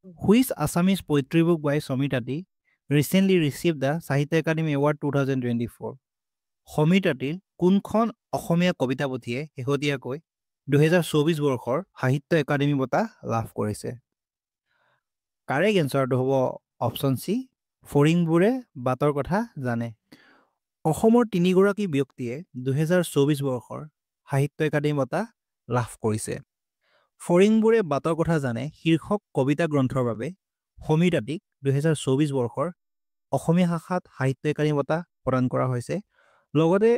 Which Assamese poetry book by Somitati recently received the Sahitya Academy Award 2024? সমিতাটিৰ কোনখন অসমীয়া কবিতা পুথিয়ে শেহতীয়াকৈ 2024 বৰ্ষৰ সাহিত্য একাডেমী বঁটা লাভ কৰিছে? কাৰেক্ট এনচাৰটো হ'ব অপশ্যন চি, ফৰিংবোৰে বাটৰ কথা জানে। অসমৰ তিনিগৰাকী ব্যক্তিয়ে 2024 বৰ্ষৰ সাহিত্য একাডেমী বঁটা লাভ কৰিছে। ফৰিংবোৰে বাটৰ কথা জানে শীৰ্ষক কবিতা গ্ৰন্থৰ বাবে সমিতাটিক 2024 বৰ্ষৰ অসমীয়া শাখাত সাহিত্য একাডেমী বঁটা প্ৰদান কৰা হৈছে। লগতে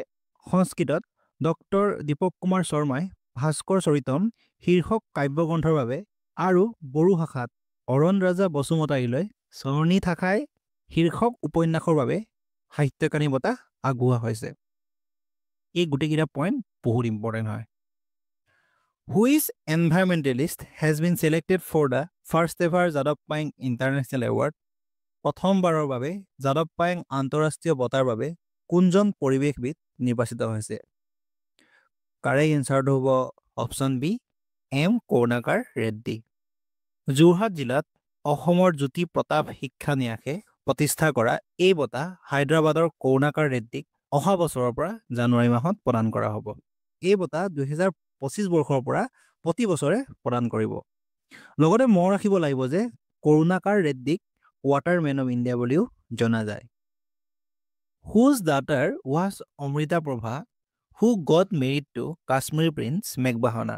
সংস্কৃতত ডক্টৰ দীপক কুমাৰ শৰ্মাই ভাস্কৰ চৰিতম শীৰ্ষক কাব্যগ্ৰন্থৰ বাবে আৰু বড়ো ভাষাত অৰণ ৰাজা বসুমতাৰীলৈ চৰণী থাকাই শীৰ্ষক উপন্যাসৰ বাবে সাহিত্য একাডেমী বঁটা আগবঢ়োৱা হৈছে। এই গোটেইকেইটা পইণ্ট বহুত ইম্পৰ্টেণ্ট হয়। Which environmentalist has been selected for the first ever Jadab Paeng International Award? প্ৰথমবাৰৰ বাবে যাদৱ পায়েং আন্তঃৰাষ্ট্ৰীয় বঁটাৰ বাবে কোনজন পৰিৱেশবিদ নিৰ্বাচিত হৈছে? কাৰেক্ট এনচাৰটো হ'ব option B, M Karunakar Reddy. Jorhat জিলাত অসমৰ জ্যোতি প্ৰতাপ শিক্ষা ন্যাসে প্ৰতিষ্ঠা কৰা এই বঁটা হায়দৰাবাদৰ কৰুণাকাৰ ৰেড্ডীক অহা বছৰৰ পৰা জানুৱাৰী মাহত প্ৰদান কৰা হ'ব। এই বঁটা 2025 বৰ্ষৰ পৰা প্ৰতি বছৰে প্ৰদান কৰিব। লগতে মনত ৰাখিব লাগিব যে কৰুণাকাৰ ৰেড্ডীক ৱাটাৰমেন অফ ইণ্ডিয়া বুলিও জনা যায়। Whose daughter was Amrita Prabha who got married to Kashmiri Prince Meghbahana?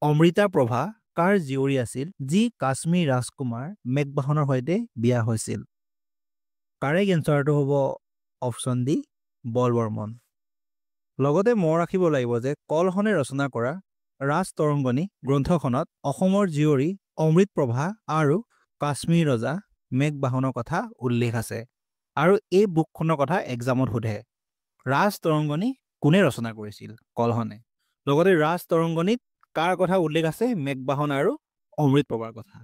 Amrita Prabha কাৰ জীয়ৰী আছিল যি কাশ্মীৰ ৰাজকুমাৰ মেঘবাহনৰ সৈতে বিয়া হৈছিল? কাৰেক্ট এনচাৰটো হ'ব অপশ্যন ডি, বল বৰ্মন। লগতে মনত ৰাখিব লাগিব যে কলহনে ৰচনা কৰা ৰাজ তৰংগনী গ্ৰন্থখনত অসমৰ জীয়ৰী অমৃত প্ৰভা আৰু কাশ্মীৰ ৰজা মেঘবাহনৰ কথা উল্লেখ আছে। আৰু এই বুকখনৰ কথা এক্সামত সোধে। ৰাজ তৰংগনী কোনে ৰচনা কৰিছিল? কলহনে। লগতে ৰাজ তৰংগনীত কাৰ কথা উল্লেখ আছে? মেঘবাহন আৰু অমৃত প্ৰভাৰ কথা।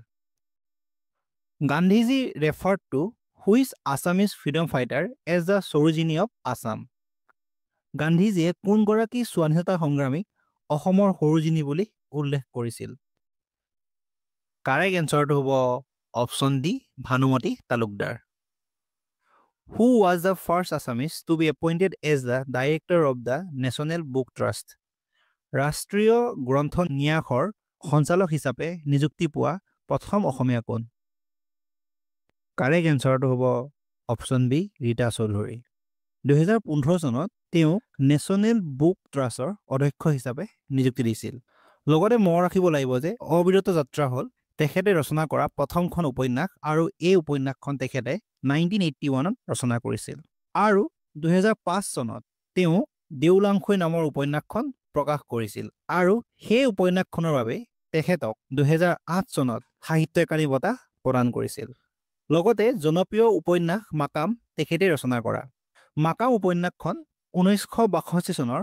Gandhiji referred to which Assamese freedom fighter as the Sorojini of Assam? গান্ধীজীয়ে কোনগৰাকী স্বাধীনতা সংগ্ৰামীক অসমৰ সৰোজিনী বুলি উল্লেখ কৰিছিল? কাৰেক্ট এনচাৰটো হ'ব option D, Bhanumati Talukdar. Who was the first Assamese to be appointed as the director of the National Book Trust? ৰাষ্ট্ৰীয় গ্ৰন্থ ন্যাসৰ সঞ্চালক হিচাপে নিযুক্তি পোৱা প্ৰথম অসমীয়া কোন? কাৰেক্ট এনচাৰটো হ'ব অপশ্যন বি, ৰীতা চৌধুৰী। 2015 চনত তেওঁ নেশ্যনেল বুক ট্ৰাষ্টৰ অধ্যক্ষ হিচাপে নিযুক্তি দিছিল। লগতে মনত ৰাখিব লাগিব যে অবিৰত যাত্ৰা হ'ল তেখেতে ৰচনা কৰা প্ৰথমখন উপন্যাস আৰু এই উপন্যাসখন তেখেতে 1981ত ৰচনা কৰিছিল। আৰু 2005 চনত তেওঁ দেউলাংখুই নামৰ উপন্যাসখন প্ৰকাশ কৰিছিল আৰু সেই উপন্যাসখনৰ বাবে তেখেতক 2008 চনত সাহিত্য একাডেমী বঁটা প্ৰদান কৰিছিল। লগতে জনপ্ৰিয় উপন্যাস মাকাম তেখেতে ৰচনা কৰা। মাকাম উপন্যাসখন 1962 চনৰ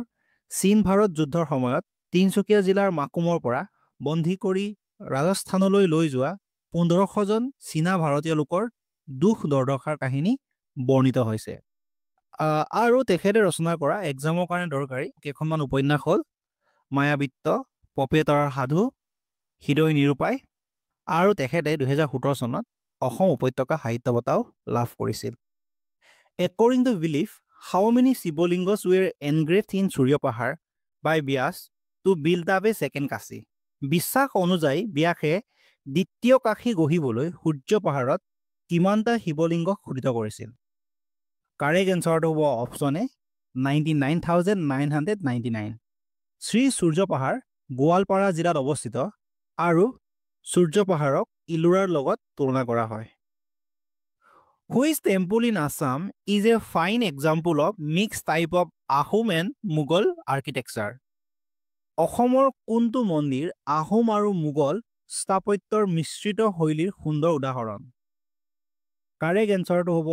চীন ভাৰত যুদ্ধৰ সময়ত তিনিচুকীয়া জিলাৰ মাকুমৰ পৰা বন্দী কৰি ৰাজস্থানলৈ লৈ যোৱা 1500 জন চীনা ভাৰতীয় লোকৰ দুখ দুৰ্দশাৰ কাহিনী বৰ্ণিত হৈছে। আৰু তেখেতে ৰচনা কৰা এক্সামৰ কাৰণে দৰকাৰী কেইখনমান উপন্যাস হ'ল মায়াবৃত্ত, পপীয়া সাধু, হৃদয় নিৰূপায়, আৰু তেখেতে 2017 চনত অসম উপত্যকা সাহিত্য বঁটাও লাভ কৰিছিল। According to belief, how many Shivolingos were engraved in Surya Pahar by Vyas to build up a second Kashi? বিশ্বাস অনুযায়ী ব্যাসে দ্বিতীয় কাশী গঢ়িবলৈ সূৰ্য পাহাৰত কিমানটা শিৱলিংগ খোদিত কৰিছিল? কাৰেক্ট এনচাৰটো হ'ব অপশ্যন এ, 99,999। শ্ৰী সূৰ্য পাহাৰ গোৱালপাৰা জিলাত অৱস্থিত আৰু সূৰ্য পাহাৰক ইলোৰাৰ লগত তুলনা কৰা হয়। Which temple in Assam is a fine example of mixed type of Ahom and Mughal architecture? অসমৰ কোনটো মন্দিৰ আহোম আৰু মোগল স্থাপত্যৰ মিশ্ৰিত শৈলীৰ সুন্দৰ উদাহৰণ? কাৰেক্ট এনচাৰটো হ'ব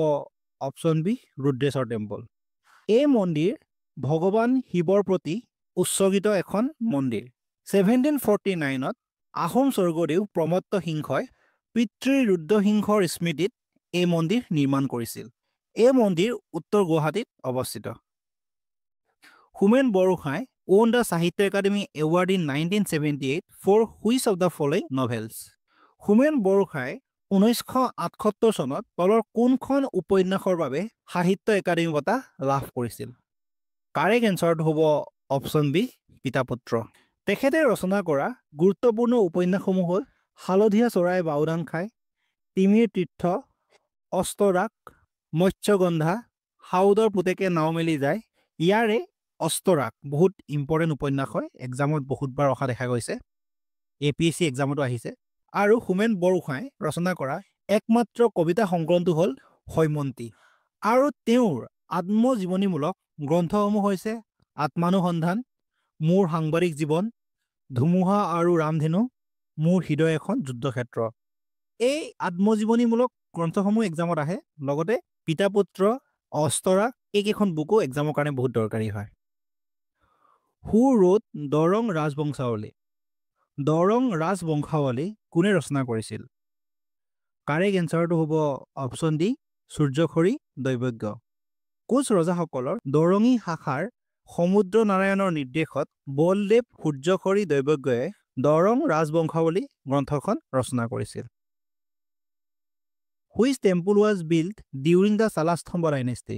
অপশ্যন বি, ৰুদ্ৰেশ্বৰ টেম্পল। এই মন্দিৰ ভগৱান শিৱৰ প্ৰতি উৎসৰ্গিত এখন মন্দিৰ। 1749ত আহোম স্বৰ্গদেউ প্ৰমত্ত সিংহই পিতৃ ৰুদ্ৰসিংহৰ স্মৃতিত এই মন্দিৰ নিৰ্মাণ কৰিছিল। এই মন্দিৰ উত্তৰ গুৱাহাটীত অৱস্থিত। Homen Borgohain won the Sahitya Academy Award in 1978 for which of the following novels? Homen Borgohain 1978 চনত তলৰ কোনখন উপন্যাসৰ বাবে সাহিত্য একাডেমী বঁটা লাভ কৰিছিল? কাৰেক্ট এনচাৰটো হ'ব অপশ্যন বি পিতা পুত্ৰ। তেখেতে ৰচনা কৰা গুৰুত্বপূৰ্ণ উপন্যাসসমূহ হ'ল হালধীয়া চৰাই বাওধান খায়, তিমিৰ তীৰ্থ, অস্তৰাগ, মৎস্যগন্ধা, সাউদৰ পুতেকে নাও মেলি যায়। ইয়াৰে অস্তৰাগ বহুত ইম্পৰ্টেণ্ট উপন্যাস হয়, এক্সামত বহুতবাৰ অহা দেখা গৈছে, APSC এক্সামতো আহিছে। আৰু হোমেন বৰগোহাঁই ৰচনা কৰা একমাত্ৰ কবিতা সংকলনটো হ'ল হৈমন্তী। আৰু তেওঁৰ আত্মজীৱনীমূলক গ্ৰন্থসমূহ হৈছে আত্মানুসন্ধান, মোৰ সাংবাদিক জীৱন, ধুমুহা আৰু ৰামধেনু, মোৰ হৃদয় এখন যুদ্ধক্ষেত্ৰ। এই আত্মজীৱনীমূলক গ্ৰন্থসমূহ এক্সামত আহে, লগতে পিতা পুত্ৰ, অস্তৰাগ এইকেইখন বুকো এক্সামৰ কাৰণে বহুত দৰকাৰী হয়। হু ৰোট দৰং ৰাজবংশাৱলী? দৰং ৰাজবংশাৱলী কোনে ৰচনা কৰিছিল? কাৰেক্ট এনচাৰটো হ'ব অপশ্যন ডি সূৰ্যখৰি দৈৱজ্ঞ। কোচ ৰজাসকলৰ দৰঙী শাখাৰ সমুদ্ৰ নাৰায়ণৰ নিৰ্দেশত বলদেৱ সূৰ্যখৰি দৈৱজ্ঞই দৰং ৰাজবংশাৱলী গ্ৰন্থখন ৰচনা কৰিছিল। Which temple was build during the Salastambha dynasty?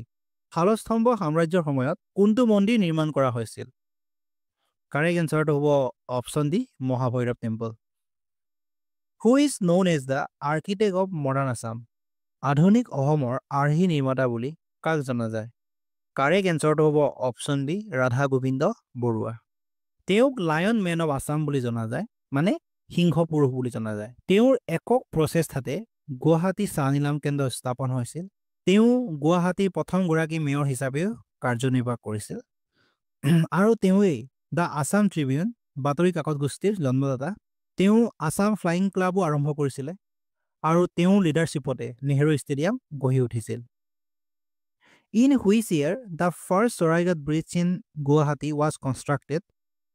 Salastambha সাম্ৰাজ্যৰ সময়ত কোনটো মন্দিৰ নিৰ্মাণ কৰা হৈছিল? কাৰেক্ট এনচাৰটো হ'ব option D Mahabhairab temple. Who is known as the architect of modern Assam? আধুনিক অসমৰ আৰ্হি নিৰ্মাতা বুলি কাক জনা যায়? কাৰেক্ট এনচাৰটো হ'ব অপশ্যন ডি ৰাধা গোবিন্দ বৰুৱা। তেওঁক লায়ন মেন অৱ আছাম বুলি জনা যায়, মানে সিংহ পুৰুষ বুলি জনা যায়। তেওঁৰ একক প্ৰচেষ্টাতে গুৱাহাটী চাহ নিলাম কেন্দ্ৰ স্থাপন হৈছিল। তেওঁ গুৱাহাটীৰ প্ৰথমগৰাকী মেয়ৰ হিচাপেও কাৰ্যনিৰ্বাহ কৰিছিল। আৰু তেওঁৱেই দ্য আছাম ট্ৰিবিউন বাতৰি কাকত গোষ্ঠীৰ জন্মদাতা। তেওঁ আছাম ফ্লাইং ক্লাবো আৰম্ভ কৰিছিলে, আৰু তেওঁৰ লিডাৰশ্বিপতে নেহেৰু ষ্টেডিয়াম গঢ়ি উঠিছিল। In which year the first Saraighat bridge in Guwahati was constructed?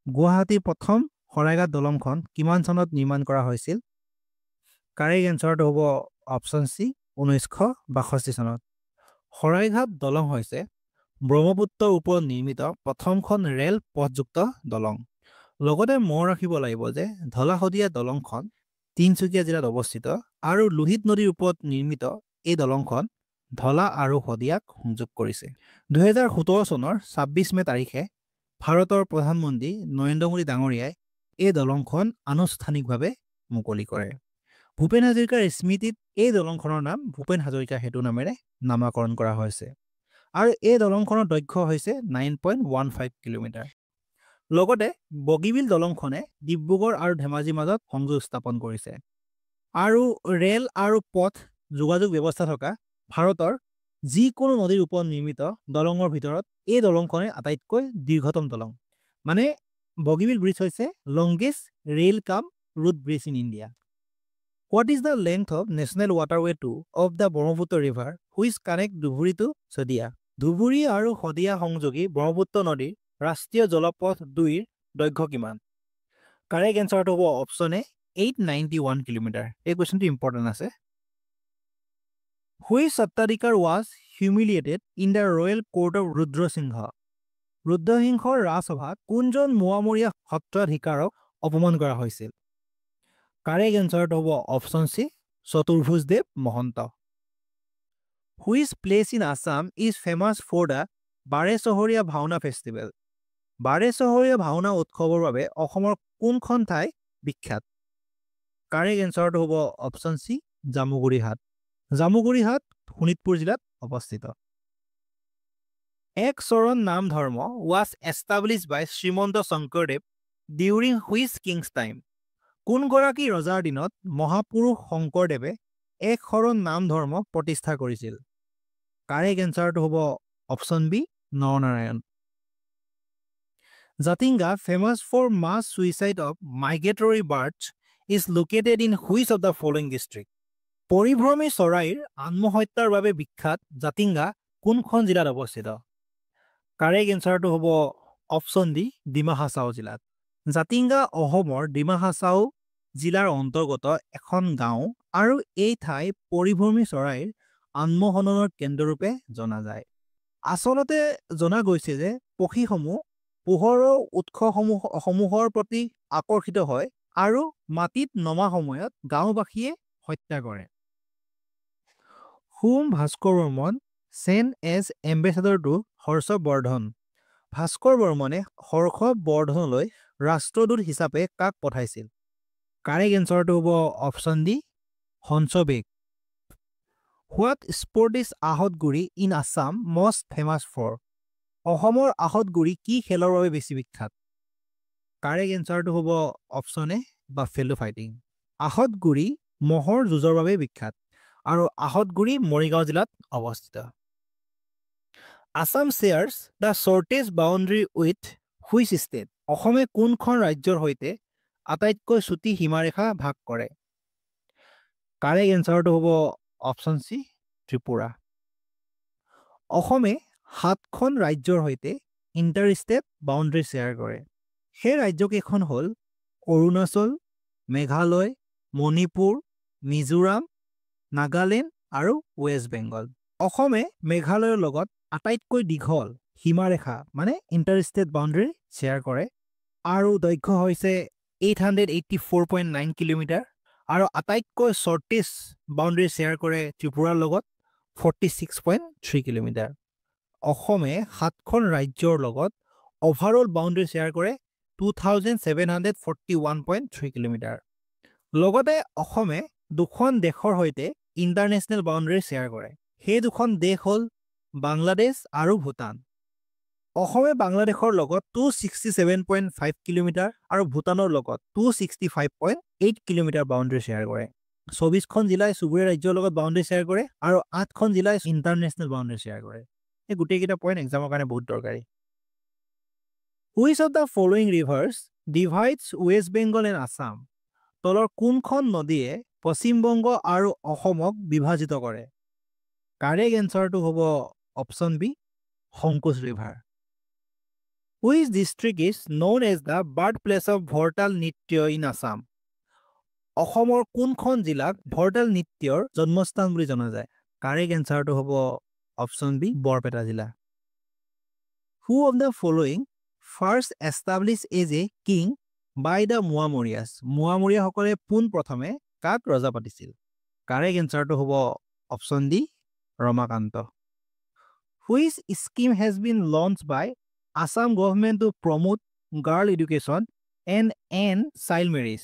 গুৱাহাটীৰ প্ৰথম শৰাইঘাট দলংখন কিমান চনত নিৰ্মাণ কৰা হৈছিল? কাৰেক্ট এনচাৰটো হ'ব অপশ্যন চি 1962 চনত। শৰাইঘাট দলং হৈছে ব্ৰহ্মপুত্ৰৰ ওপৰত নিৰ্মিত প্ৰথমখন ৰেল পথযুক্ত দলং। লগতে মনত ৰাখিব লাগিব যে ধলাশদিয়া দলংখন তিনিচুকীয়া জিলাত অৱস্থিত, আৰু লোহিত নদীৰ ওপৰত নিৰ্মিত এই দলংখন ধলা আৰু শদিয়াক সংযোগ কৰিছে। 2017 চনৰ 26 মে তাৰিখে ভাৰতৰ প্ৰধানমন্ত্ৰী নৰেন্দ্ৰ মোদী ডাঙৰীয়াই এই দলংখন আনুষ্ঠানিকভাৱে মুকলি কৰে। ভূপেন হাজৰিকাৰ স্মৃতিত এই দলংখনৰ নাম ভূপেন হাজৰিকা সেতু নামেৰে নামাকৰণ কৰা হৈছে। আৰু এই দলংখনৰ দৈৰ্ঘ্য হৈছে 9.15 কিলোমিটাৰ। লগতে বগীবিল দলংখনে ডিব্ৰুগড় আৰু ধেমাজিৰ মাজত সংযোগ স্থাপন কৰিছে। আৰু ৰেল আৰু পথ যোগাযোগ ব্যৱস্থা থকা ভাৰতৰ যিকোনো নদীৰ ওপৰত নিৰ্মিত দলঙৰ ভিতৰত এই দলংখনে আটাইতকৈ দীৰ্ঘতম দলং। মানে বগীবিল ব্ৰিজ হৈছে longest rail cum road bridge in India. What is the length of national waterway 2 of the Brahmaputra river which connect Dhubri to Sadiya? Dhubri আৰু শদিয়া সংযোগী ব্ৰহ্মপুত্ৰ নদীৰ ৰাষ্ট্ৰীয় জলপথ 2ৰ দৈৰ্ঘ্য কিমান? কাৰেক্ট এনচাৰটো হ'ব অপশ্যন এ 891 কিলোমিটাৰ। এই কুৱেশ্যনটো ইম্পৰ্টেণ্ট আছে। Which Satradhikar was humiliated in the royal court of Rudrasingha? ৰুদ্ৰসিংহৰ ৰাজসভাত কোনজন মোৱামৰীয়া সত্ৰাধিকাৰক অপমান কৰা হৈছিল? কাৰেক্ট এনচাৰটো হ'ব option C Chaturbhujdev Mahanta. Which place in Assam is famous for the Bareshahariya Bhaona festival? Bareshahariya Bhaona উৎসৱৰ বাবে অসমৰ কোনখন ঠাই বিখ্যাত? কাৰেক্ট এনচাৰটো হ'ব অপশ্যন চি জামুগুৰিহাট। জামুগুৰিহাট শোণিতপুৰ জিলাত অৱস্থিত। Ek Sharan Naam Dharma was established by Srimanta Sankardev during which king's time? কোনগৰাকী ৰজাৰ দিনত মহাপুৰুষ শংকৰদেৱে এক শৰণ নাম ধৰ্ম প্ৰতিষ্ঠা কৰিছিল? কাৰেক্ট এনচাৰটো হ'ব option B Naranarayan. Jatinga famous for mass suicide of migratory birds is located in which of the following district? পৰিভ্ৰমী চৰাইৰ আত্মহত্যাৰ বাবে বিখ্যাত জাতিংগা কোনখন জিলাত অৱস্থিত? কাৰেক্ট এনচাৰটো হ'ব অপশ্যন ডি ডিমা হাছাও জিলাত। জাতিংগা অসমৰ ডিমা হাছাও জিলাৰ অন্তৰ্গত এখন গাঁও, আৰু এই ঠাই পৰিভ্ৰমী চৰাইৰ আত্মহননৰ কেন্দ্ৰৰূপে জনা যায়। আচলতে জনা গৈছে যে পক্ষীসমূহ পোহৰৰ উৎসসমূহৰ প্ৰতি আকৰ্ষিত হয় আৰু মাটিত নমা সময়ত গাঁওবাসীয়ে হত্যা কৰে। Whom Bhaskar Barman sent as ambassador to Harshvardhan? Bhaskar বৰ্মনে হৰ্ষবৰ্ধনলৈ ৰাষ্ট্ৰদূত হিচাপে কাক পঠাইছিল? কাৰেক্ট এনচাৰটো হ'ব option D Hangsabeg. What sport is Ahatguri in Assam most famous for? অসমৰ আহতগুৰি কি খেলৰ বাবে বেছি বিখ্যাত? কাৰেক্ট এনচাৰটো হ'ব অপশ্যন এ বাফেলো ফাইটিং। আহতগুৰি মহৰ যুঁজৰ বাবে বিখ্যাত আৰু আহতগুৰি মৰিগাঁও জিলাত অৱস্থিত। Assam shares the shortest boundary with which state? অসমে কোনখন ৰাজ্যৰ সৈতে আটাইতকৈ চুটি সীমাৰেখা ভাগ কৰে? কাৰেক্ট এনচাৰটো হ'ব অপশ্যন চি ত্ৰিপুৰা। অসমে 7খন ৰাজ্যৰ সৈতে ইণ্টাৰ ষ্টেট বাউণ্ডৰী শ্বেয়াৰ কৰে। সেই ৰাজ্যকেইখন হ'ল অৰুণাচল, মেঘালয়, মণিপুৰ, মিজোৰাম, নাগালেণ্ড আৰু ৱেষ্ট বেংগল। অসমে মেঘালয়ৰ লগত আটাইতকৈ দীঘল সীমাৰেখা মানে ইণ্টাৰ ষ্টেট বাউণ্ডৰী শ্বেয়াৰ কৰে আৰু দৈৰ্ঘ্য হৈছে 884.9 কিলোমিটাৰ আৰু আটাইতকৈ শ্বৰ্টেষ্ট বাউণ্ডৰী শ্বেয়াৰ কৰে ত্ৰিপুৰাৰ লগত 46.3 কিলোমিটাৰ। অসমে 7খন ৰাজ্যৰ লগত অভাৰঅল বাউণ্ডৰী শ্বেয়াৰ কৰে 2741.3 কিলোমিটাৰ। লগতে অসমে 2খন দেশৰ সৈতে ইণ্টাৰনেশ্যনেল বাউণ্ডৰী শ্বেয়াৰ কৰে। সেই 2খন দেশ হ'ল বাংলাদেশ আৰু ভূটান। অসমে বাংলাদেশৰ লগত 267.5 কিলোমিটাৰ আৰু ভূটানৰ লগত 265.8 কিলোমিটাৰ বাউণ্ডৰী শ্বেয়াৰ কৰে। 24খন জিলাই চুবুৰীয়া ৰাজ্যৰ লগত বাউণ্ডৰী শ্বেয়াৰ কৰে আৰু 8খন জিলাই ইণ্টাৰনেশ্যনেল বাউণ্ডৰী শ্বেয়াৰ কৰে। এই গোটেইকেইটা পইণ্ট এক্সামৰ কাৰণে বহুত দৰকাৰী। Which of the following rivers divides West Bengal and Assam? তলৰ কোনখন নদীয়ে পশ্চিমবংগ আৰু অসমক বিভাজিত কৰে? কাৰেক্ট এনচাৰটো হ'ব option B Sankosh river. Which district is known as the birth place of Bhortal Nritya in Assam? অসমৰ কোনখন জিলাক ভৰতাল নৃত্যৰ জন্মস্থান বুলি জনা যায়? কাৰেক্ট এনচাৰটো হ'ব অপশ্যন বি বৰপেটা জিলা। Who of the following first established as a king by the Moamarias? মোৱামৰীয়াসকলে পোনপ্ৰথমে কাক ৰজা পাতিছিল? কাৰেক্ট এনচাৰটো হ'ব option D Ramakanta. Which scheme has been launched by Assam government to promote girl education and and child marriage?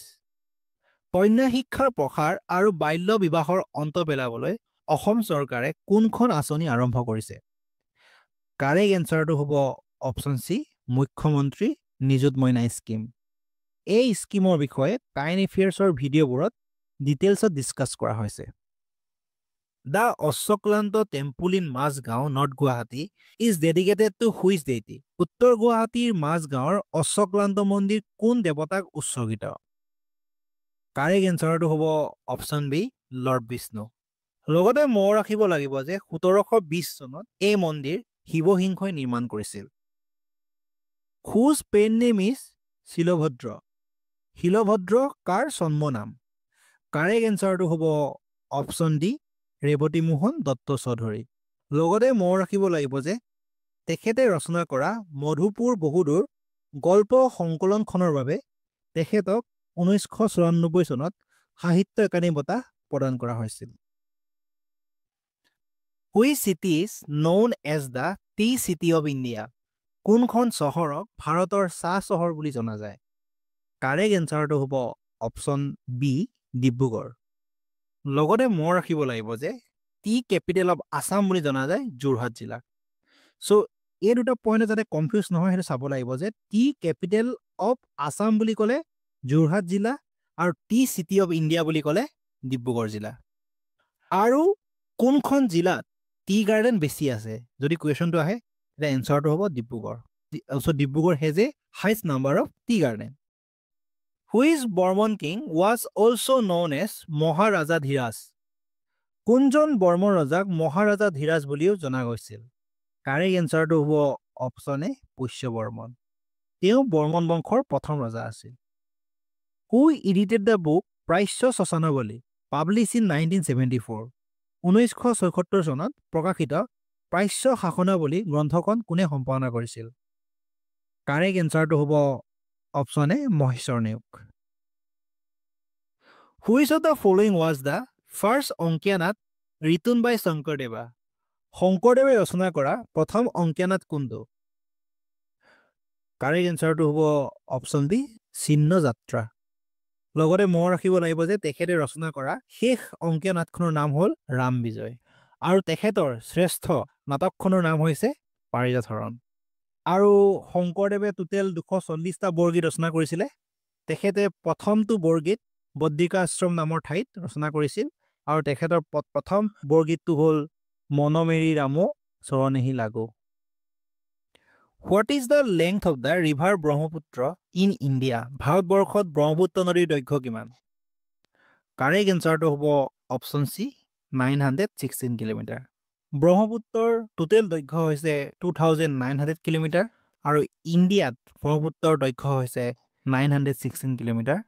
কন্যা শিক্ষাৰ প্ৰসাৰ আৰু বাল্য বিবাহৰ অন্ত পেলাবলৈ অসম চৰকাৰে কোনখন আঁচনি আৰম্ভ কৰিছে? কাৰেক্ট এনচাৰটো হ'ব অপশ্যন চি মুখ্যমন্ত্ৰী নিযুত মইনা স্কিম। এই স্কিমৰ বিষয়ে কাৰেণ্ট এফেয়াৰ্ছৰ ভিডিঅ'বোৰত ডিটেইলছত ডিছকাছ কৰা হৈছে। The Ashvaklanta temple in Majgaon north Guwahati is dedicated to which deity? উত্তৰ গুৱাহাটীৰ মাজগাঁৱৰ অশ্বক্লান্ত মন্দিৰ কোন দেৱতাক উৎসৰ্গিত? কাৰেক্ট এনচাৰটো হ'ব অপশ্যন বি লৰ্ড বিষ্ণু। লগতে মনত ৰাখিব লাগিব যে 1720 চনত এই মন্দিৰ শিৱসিংহই নিৰ্মাণ কৰিছিল। হুজ PAN name is Shilbhadra? Shilbhadra কাৰ জন্ম নাম? কাৰেক্ট এনচাৰটো হ'ব অপশ্যন ডি ৰেৱতী মোহন দত্ত চৌধুৰী। লগতে মনত ৰাখিব লাগিব যে তেখেতে ৰচনা কৰা মধুপুৰ বহুদূৰ গল্প সংকলনখনৰ বাবে তেখেতক 1994 চনত সাহিত্য একাডেমী বঁটা প্ৰদান কৰা হৈছিল। Which city is known as the tea city of India? কোনখন চহৰক ভাৰতৰ চাহ চহৰ বুলি জনা যায়? কাৰেক্ট এনচাৰটো হ'ব অপশ্যন বি ডিব্ৰুগড়। লগতে মনত ৰাখিব লাগিব যে টি কেপিটেল অফ আছাম বুলি জনা যায় যোৰহাট জিলাক। চ' এই দুটা পইণ্ট যাতে কনফিউজ নহয় সেইটো চাব লাগিব যে টি কেপিটেল অফ আছাম বুলি ক'লে যোৰহাট জিলা আৰু টি চিটি অফ ইণ্ডিয়া বুলি ক'লে ডিব্ৰুগড় জিলা। আৰু কোনখন জিলাত টি গাৰ্ডেন বেছি আছে? যদি কুৱেশ্যনটো আহে তেতিয়া এনচাৰটো হ'ব Dibrugarh. So' Dibrugarh has a highest number of tea garden. Which Barman king was also' known as Maharajadhiraj? কোনজন বৰ্মন ৰজাক মহাৰাজা ধীৰাজ বুলিও জনা গৈছিল? কাৰেক্ট এনচাৰটো হ'ব অপশ্যন এ পুষ্য বৰ্মন। তেওঁ বৰ্মন বংশৰ প্ৰথম ৰজা আছিল। হু এডিটেড দ্য বুক প্ৰাচ্য শশানাৱলী পাব্লিছ ইন 1974? 1976 চনত প্ৰকাশিত প্ৰাচ্য শাসনাৱলী গ্ৰন্থখন কোনে সম্পাদনা কৰিছিল? কাৰেক্ট এনচাৰটো হ'ব option A Maheswar Neog. Which of the following was the first Ankiya Naat written by Sankardeva? শংকৰদেৱে ৰচনা কৰা প্ৰথম অংকীয়া নাট কোনটো? কাৰেক্ট এনচাৰটো হ'ব অপশ্যন বি চিহ্ন যাত্ৰা। লগতে মনত ৰাখিব লাগিব যে তেখেতে ৰচনা কৰা শেষ অংকীয়া নাটখনৰ নাম হ'ল ৰাম বিজয় আৰু তেখেতৰ শ্ৰেষ্ঠ নাটকখনৰ নাম হৈছে পাৰিজাত হৰণ। আৰু শংকৰদেৱে টোটেল 240টা বৰগীত ৰচনা কৰিছিলে। তেখেতে প্ৰথমটো বৰগীত বদ্ৰিকা আশ্ৰম নামৰ ঠাইত ৰচনা কৰিছিল আৰু তেখেতৰ প্ৰথম বৰগীতটো হ'ল মন মেৰি ৰামো চৰণেহি লাগো। What is the length of the river Brahmaputra in India? ভাৰতবৰ্ষত ব্ৰহ্মপুত্ৰ নদীৰ দৈৰ্ঘ্য কিমান? কাৰেক্ট এনচাৰটো হ'ব অপশ্যন চি 916 কিলোমিটাৰ। ব্ৰহ্মপুত্ৰৰ টোটেল দৈৰ্ঘ্য হৈছে 2900 কিলোমিটাৰ আৰু ইণ্ডিয়াত ব্ৰহ্মপুত্ৰৰ দৈৰ্ঘ্য হৈছে 916 kilometre.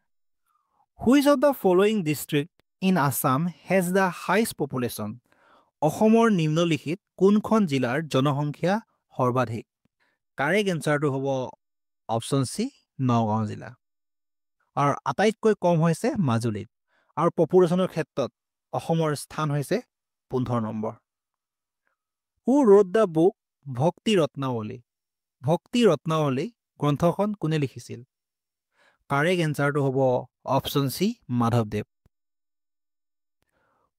Which of the following district in Assam has the highest population? অসমৰ নিম্নলিখিত কোনখন জিলাৰ জনসংখ্যা সৰ্বাধিক? কাৰেক্ট এনচাৰটো হ'ব অপশ্যন চি নগাঁও জিলা। আৰু আটাইতকৈ কম হৈছে মাজুলীত আৰু পপুলেশ্যনৰ ক্ষেত্ৰত অসমৰ স্থান হৈছে 15 number. Who wrote the book ভক্তি ৰত্নাৱলী? ভক্তি ৰত্নাৱলী গ্ৰন্থখন কোনে লিখিছিল? কাৰেক্ট এনচাৰটো হ'ব অপশ্যন চি মাধৱদেৱ।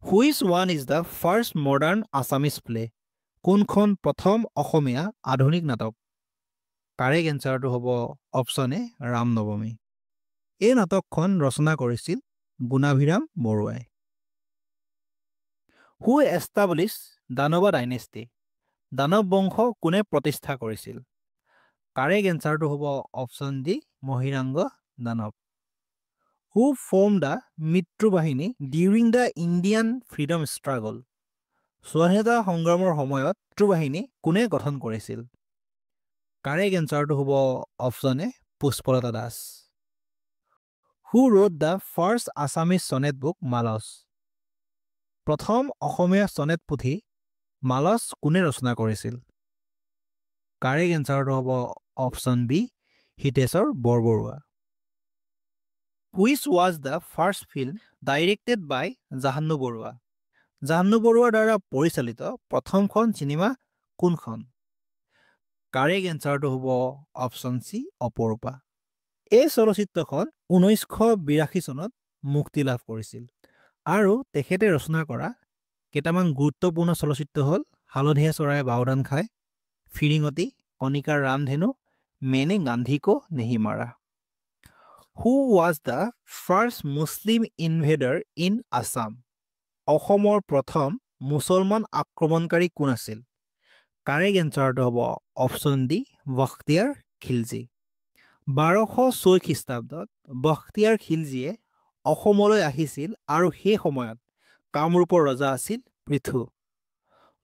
Which one is the first modern Assamese play? কোনখন প্ৰথম অসমীয়া আধুনিক নাটক? কাৰেক্ট এনচাৰটো হ'ব অপশ্যন এ ৰামনৱমী। এই নাটকখন ৰচনা কৰিছিল গুণাভিৰাম বৰুৱাই। Who established Danava dynasty? Danava বংশ কোনে প্ৰতিষ্ঠা কৰিছিল? কাৰেক্ট এনচাৰটো হ'ব option D Mahiranga Danava. Who formed the Mitru Bahini during the Indian freedom struggle? স্বাধীনতা সংগ্ৰামৰ সময়ত মিত্ৰু বাহিনী কোনে গঠন কৰিছিল? কাৰেক্ট এনচাৰটো হ'ব option A Pushpalata Das. Who wrote the first Assamese sonnet book মালচ? প্ৰথম অসমীয়া সনেট পুথি মালচ কোনে ৰচনা কৰিছিল? কাৰেক্ট এনচাৰটো হ'ব option B Hiteswar Barbarua. Which was the first film directed by Jahnu Barua? Jahnu বৰুৱাৰ দ্বাৰা পৰিচালিত প্ৰথমখন চিনেমা কোনখন? কাৰেক্ট এনচাৰটো হ'ব অপশ্যন চি অপৰূপা। এই চলচ্চিত্ৰখন 1982 চনত মুক্তি লাভ কৰিছিল আৰু তেখেতে ৰচনা কৰা কেইটামান গুৰুত্বপূৰ্ণ চলচ্চিত্ৰ হ'ল হালধীয়া চৰাই বাওদান খায়, ফিৰিঙতি, কণিকাৰ ৰামধেনু, মেনে গান্ধী কো নেহি মাৰা। Who was the first Muslim invader in Assam? অসমৰ প্ৰথম মুছলমান আক্ৰমণকাৰী কোন আছিল? কাৰেক্ট এনচাৰটো হ'ব অপশ্যন ডি বখতিয়াৰ খিলজী। 1206 খ্ৰীষ্টাব্দত বখতিয়াৰ খিলজীয়ে অসমলৈ আহিছিল আৰু সেই সময়ত কামৰূপৰ ৰজা আছিল পৃথু।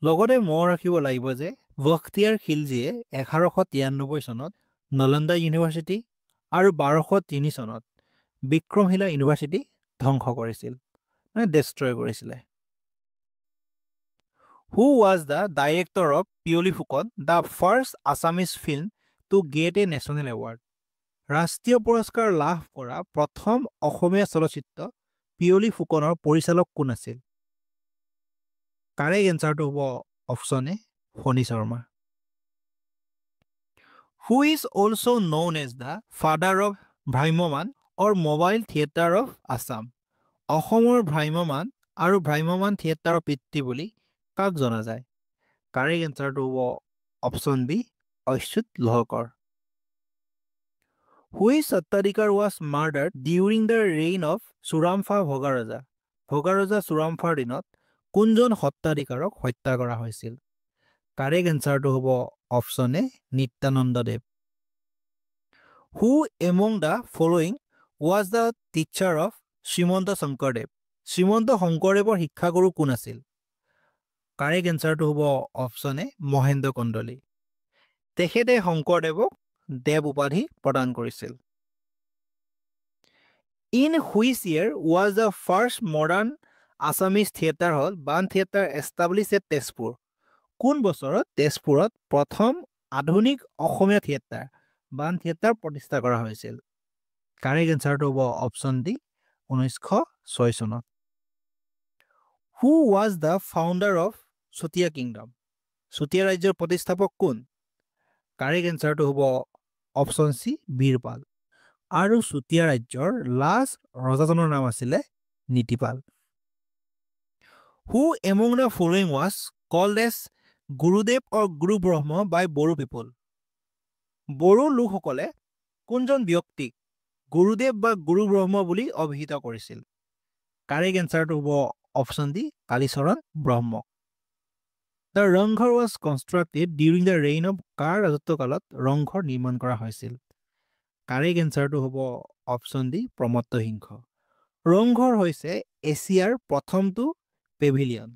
লগতে মনত ৰাখিব লাগিব যে বখতিয়াৰ খিলজীয়ে 1193 চনত নালন্দা ইউনিভাৰ্চিটি আৰু 1203 চনত বিক্ৰমশিলা ইউনিভাৰ্চিটি ধ্বংস কৰিছিল, মানে ডেষ্ট্ৰয় কৰিছিলে। Who was the director of Piyali Phukan, the first Assamese film to get a national award? ৰাষ্ট্ৰীয় পুৰস্কাৰ লাভ কৰা প্ৰথম অসমীয়া চলচ্চিত্ৰ পিয়লি ফুকনৰ পৰিচালক কোন আছিল? কাৰেক্ট এনচাৰটো হ'ব option A Phani Sharma. Who is also known as the father of ভ্ৰাম্যমান or mobile theatre of Assam? অসমৰ ভ্ৰাম্যমান আৰু ভ্ৰাম্যমান থিয়েটাৰৰ পিতৃ বুলি কাক জনা যায়? কাৰেক্ট এনচাৰটো হ'ব option B Achyut Lahkar. Which Sattarikar was murdered during the reign of Churampa Bhogarajah? Bhogaraja চুৰামফাৰ দিনত কোনজন সত্তাধিকাৰক হত্যা কৰা হৈছিল? কাৰেক্ট এনচাৰটো হ'ব option A Nityananda Dev. Who among the following was the teacher of Srimanta Sankardev? Srimanta শংকৰদেৱৰ শিক্ষাগুৰু কোন আছিল? কাৰেক্ট এনচাৰটো হ'ব অপশ্যন এ মহেন্দ্ৰ কন্দলী। তেখেতে শংকৰদেৱক দেৱ উপাধি প্ৰদান কৰিছিল। In which year was the first modern Assamese theatre hall বান থিয়েটাৰ established at তেজপুৰ? কোন বছৰত তেজপুৰত প্ৰথম আধুনিক অসমীয়া থিয়েটাৰ বান থিয়েটাৰ প্ৰতিষ্ঠা কৰা হৈছিল? কাৰেক্ট এনচাৰটো হ'ব অপশ্যন ডি 1906 চনত who was the founder of Chatia kingdom Chatia ৰাজ্যৰ প্ৰতিষ্ঠাপক কোন কাৰেক্ট এনচাৰটো হ'ব অপশ্যন চি বীৰপাল আৰু চতিয়া ৰাজ্যৰ লাষ্ট ৰজাজনৰ নাম আছিলে Nitipal who among the following was called as Gurudev or Guru Brahma বাই বড়ো পিপল বড়ো লোকসকলে কোনজন ব্যক্তিক গুৰুদেৱ বা গুৰু ব্ৰহ্ম বুলি অভিহিত কৰিছিল কাৰেক্ট এনচাৰটো হ'ব option D Kalicharan Brahma the Rangghar was constructed during the reign of কাৰ ৰাজত্বকালত ৰংঘৰ নিৰ্মাণ কৰা হৈছিল কাৰেক্ট এনচাৰটো হ'ব অপশ্যন ডি প্ৰমত্ত সিংহ ৰংঘৰ হৈছে এছিয়াৰ প্ৰথমটো পেভিলিয়ন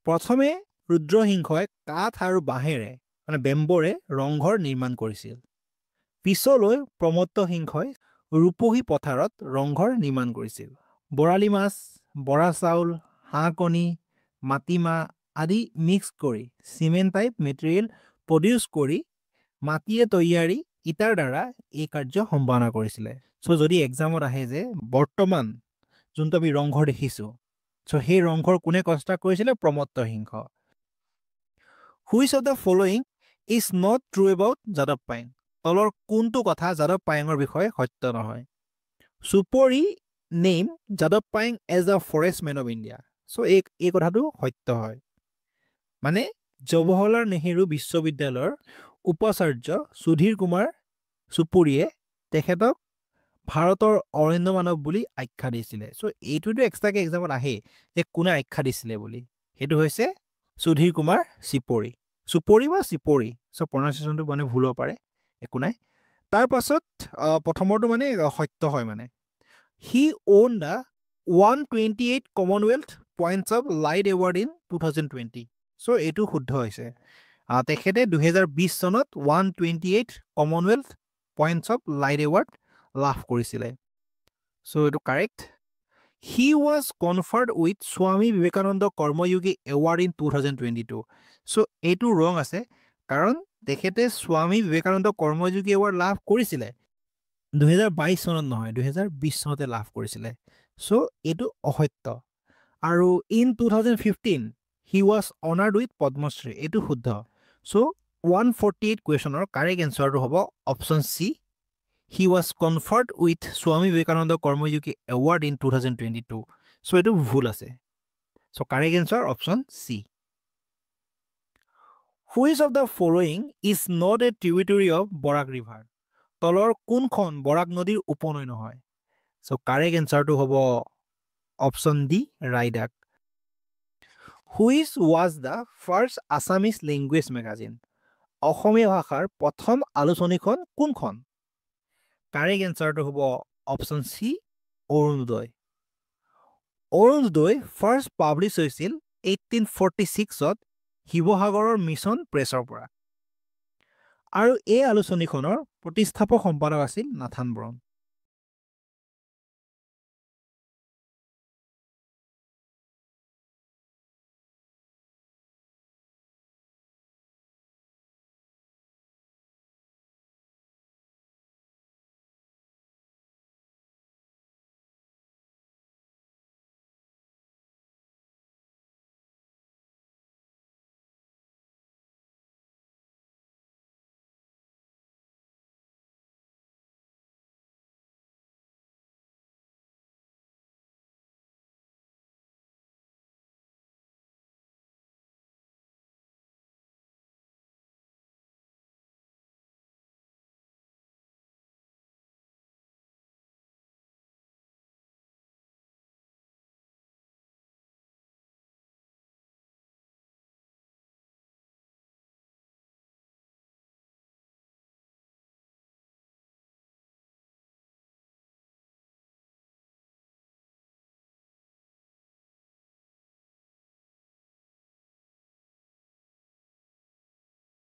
প্ৰথমে ৰুদ্ৰসিংহই কাঠ আৰু বাঁহেৰে মানে বেম্বৰে ৰংঘৰ নিৰ্মাণ কৰিছিল পিছলৈ প্ৰমত্ত সিংহই ৰূপহী পথাৰত ৰংঘৰ নিৰ্মাণ কৰিছিল বৰালি মাছ বৰা চাউল হাঁহ কণী মাটিমাহ আদি মিক্স কৰি চিমেণ্ট টাইপ মেটেৰিয়েল প্ৰডিউচ কৰি মাটিৰে তৈয়াৰী ইটাৰ দ্বাৰা এই কাৰ্য সম্পাদনা কৰিছিলে চ' যদি এক্সামত আহে যে বৰ্তমান যোনটো আমি ৰংঘৰ দেখিছোঁ চ' সেই ৰংঘৰ কোনে কনষ্ট্ৰাক্ট কৰিছিলে Pramatta Singha which of the following is not true about যাদৱ পায়েং তলৰ কোনটো কথা যাদৱ পায়েঙৰ বিষয়ে সত্য নহয় সুপৰি নেম যাদৱ Payeng as a forest man of India so' এই কথাটো সত্য হয় মানে জৱাহৰলাল নেহেৰু বিশ্ববিদ্যালয়ৰ উপাচাৰ্য সুধীৰ কুমাৰ সুপুৰীয়ে তেখেতক ভাৰতৰ অৰণ্য মানৱ বুলি আখ্যা দিছিলে চ' এইটোতো এক্সট্ৰাকে এক্সামত আহে যে কোনে আখ্যা দিছিলে বুলি সেইটো হৈছে সুধীৰ কুমাৰ সুপৰি বা চিপৰি চ' প্ৰনাউন্সিয়েশ্যনটো মানে ভুল হ'ব পাৰে একো নাই তাৰ পাছত প্ৰথমৰটো মানে সত্য হয় মানে he won the 128 Commonwealth points of light award in 2020 so' এইটো শুদ্ধ হৈছে তেখেতে 2020 চনত 128 Commonwealth points of light award লাভ কৰিছিলে চ' এইটো correct he was conferred with Swami Vivekananda Karmayogi award in 2022 so' এইটো ৰং আছে কাৰণ তেখেতে স্বামী বিবেকানন্দ কৰ্মযোগী এৱাৰ্ড লাভ কৰিছিলে 2022 চনত নহয় 2020 চনতে লাভ কৰিছিলে চ' এইটো অসত্য আৰু in 2015 he was honoured with Padmashri এইটো শুদ্ধ চ' 148 কুৱেশ্যনৰ কাৰেক্ট এনচাৰটো হ'ব option C he was conferred with Swami Vivekananda কৰ্মযোগী এৱাৰ্ড ইন 2022 চ' এইটো ভুল আছে so' correct answer option C which of the following is not a ট্ৰিবিউটৰী অফ বৰাক ৰিভাৰ তলৰ কোনখন বৰাক নদীৰ উপনৈ নহয় চ' কাৰেক্ট এনচাৰটো হ'ব option D Raidak which was the first Assamese language magazine অসমীয়া ভাষাৰ প্ৰথম আলোচনীখন কোনখন কাৰেক্ট এনচাৰটো হ'ব option C Arunodoi first publish হৈছিল 1846ত শিৱসাগৰৰ মিছন প্ৰেছৰ পৰা আৰু এই আলোচনীখনৰ প্ৰতিষ্ঠাপক সম্পাদক আছিল নাথান বৰুণ